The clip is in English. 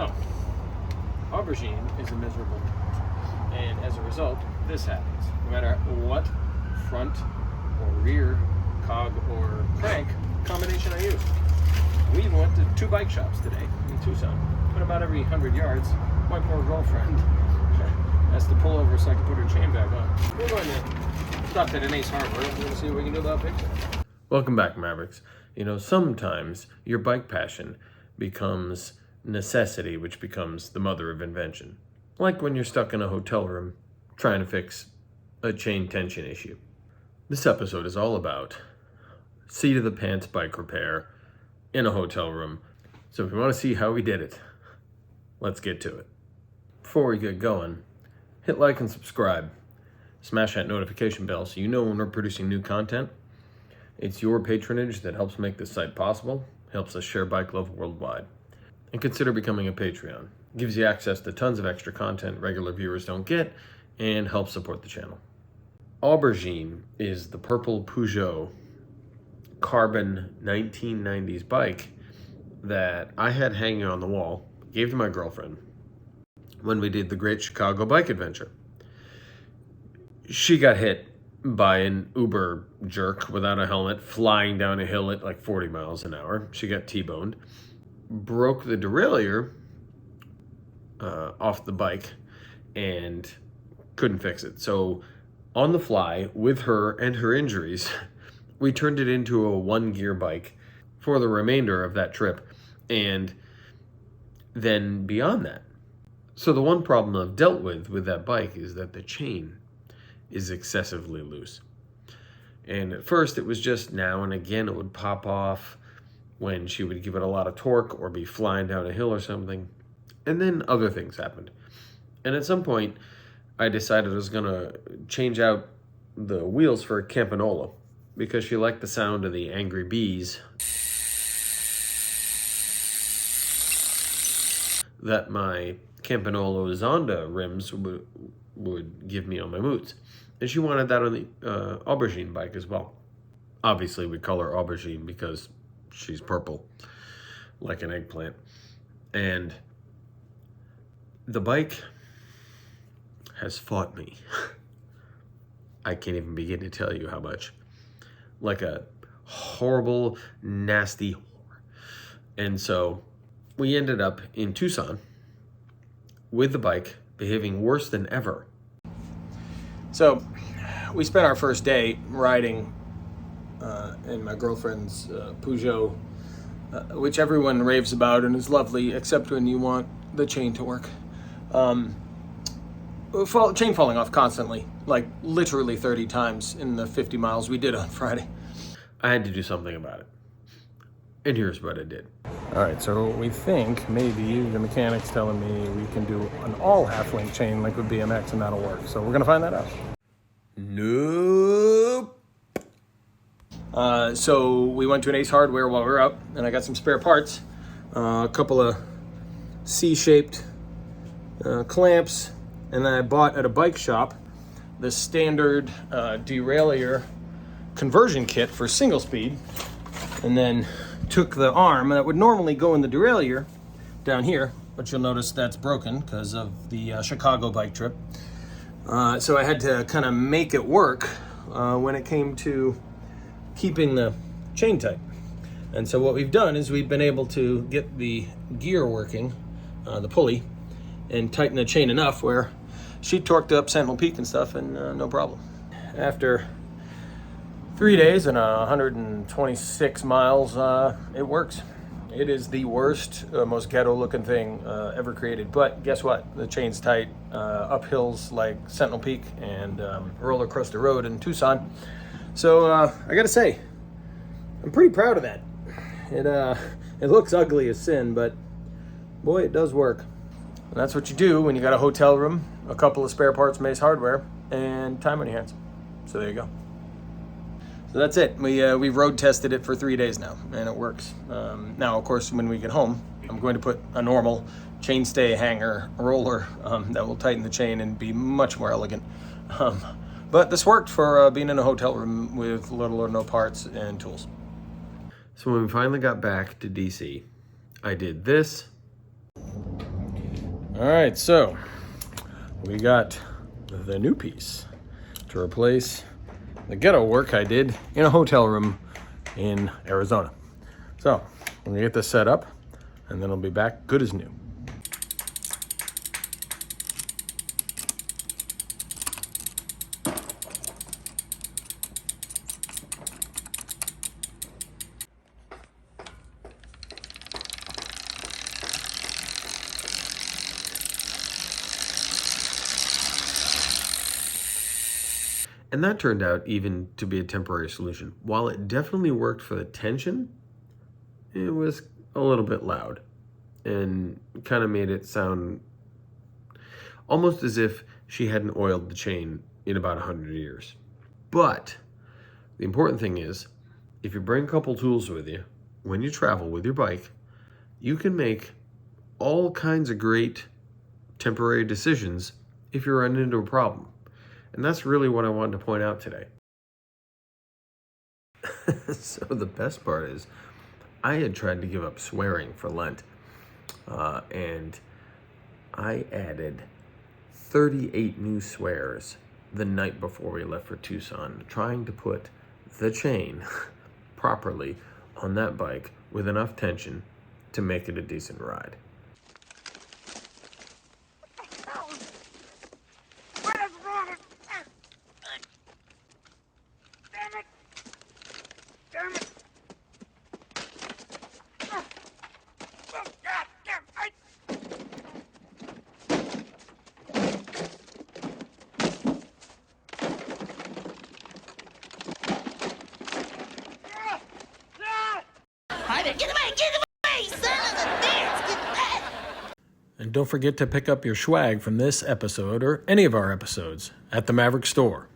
So, aubergine is a miserable, and as a result, this happens. No matter what front or rear cog or crank combination I use. We even went to 2 bike shops today in Tucson, but about every 100 yards, my poor girlfriend has to pull over so I can put her chain back on. We're going to stop at an Ace Hardware and we're going to see what we can do about fixing it. Welcome back, Mavericks. You know, sometimes your bike passion becomes necessity, which becomes the mother of invention. Like when you're stuck in a hotel room trying to fix a chain tension issue. This episode is all about seat of the pants bike repair in a hotel room. So if you want to see how we did it, let's get to it. Before we get going, hit like and subscribe. Smash that notification bell so you know when we're producing new content. It's your patronage that helps make this site possible, helps us share bike love worldwide. And consider becoming a Patreon. It gives you access to tons of extra content regular viewers don't get and helps support the channel. Aubergine is the purple Peugeot carbon 1990s bike that I had hanging on the wall, gave to my girlfriend when we did the Great Chicago Bike Adventure. She got hit by an Uber jerk without a helmet flying down a hill at like 40 miles an hour. She got T-boned, broke the derailleur off the bike and couldn't fix it. So on the fly with her and her injuries, we turned it into a 1-gear bike for the remainder of that trip and then beyond that. So the one problem I've dealt with that bike is that the chain is excessively loose. And at first it was just now and again it would pop off when she would give it a lot of torque or be flying down a hill or something. And then other things happened. And at some point I decided I was gonna change out the wheels for a Campanola because she liked the sound of the angry bees that my Campanola Zonda rims would give me on my moods. And she wanted that on the aubergine bike as well. Obviously we call her aubergine because she's purple, like an eggplant. And the bike has fought me. I can't even begin to tell you how much. Like a horrible, nasty whore. And so we ended up in Tucson with the bike behaving worse than ever. So we spent our first day riding in my girlfriend's Peugeot, which everyone raves about and is lovely, except when you want the chain to work. Chain falling off constantly, like literally 30 times in the 50 miles we did on Friday. I had to do something about it. And here's what I did. All right, so we think maybe the mechanic's telling me we can do an all half-link chain like with BMX and that'll work. So we're gonna find that out. Nope. So we went to an Ace Hardware while we were out and I got some spare parts. A couple of C-shaped clamps, and then I bought at a bike shop the standard derailleur conversion kit for single speed, and then took the arm that would normally go in the derailleur down here, but you'll notice that's broken because of the Chicago bike trip. So I had to kind of make it work when it came to keeping the chain tight. And so what we've done is we've been able to get the gear working, the pulley, and tighten the chain enough where she torqued up Sentinel Peak and stuff and no problem. After 3 days and 126 miles, it works. It is the worst, most ghetto looking thing ever created. But guess what? The chain's tight, up hills like Sentinel Peak and roller coaster road in Tucson. So I gotta say, I'm pretty proud of that. It looks ugly as sin, but boy, it does work. And that's what you do when you got a hotel room, a couple of spare parts from Ace Hardware, and time on your hands. So there you go. So that's it. We've road tested it for 3 days now, and it works. Now, of course, when we get home, I'm going to put a normal chainstay hanger roller that will tighten the chain and be much more elegant. But this worked for being in a hotel room with little or no parts and tools. So when we finally got back to DC, I did this All right, so we got the new piece to replace the ghetto work I did in a hotel room in Arizona. So I'm gonna get this set up and then I'll be back good as new. And that turned out even to be a temporary solution. While it definitely worked for the tension, it was a little bit loud and kind of made it sound almost as if she hadn't oiled the chain in about 100 years. But the important thing is, if you bring a couple tools with you, when you travel with your bike, you can make all kinds of great temporary decisions if you run into a problem. And that's really what I wanted to point out today. So the best part is, I had tried to give up swearing for Lent, and I added 38 new swears the night before we left for Tucson, trying to put the chain properly on that bike with enough tension to make it a decent ride. And don't forget to pick up your swag from this episode or any of our episodes at the Maverick Store.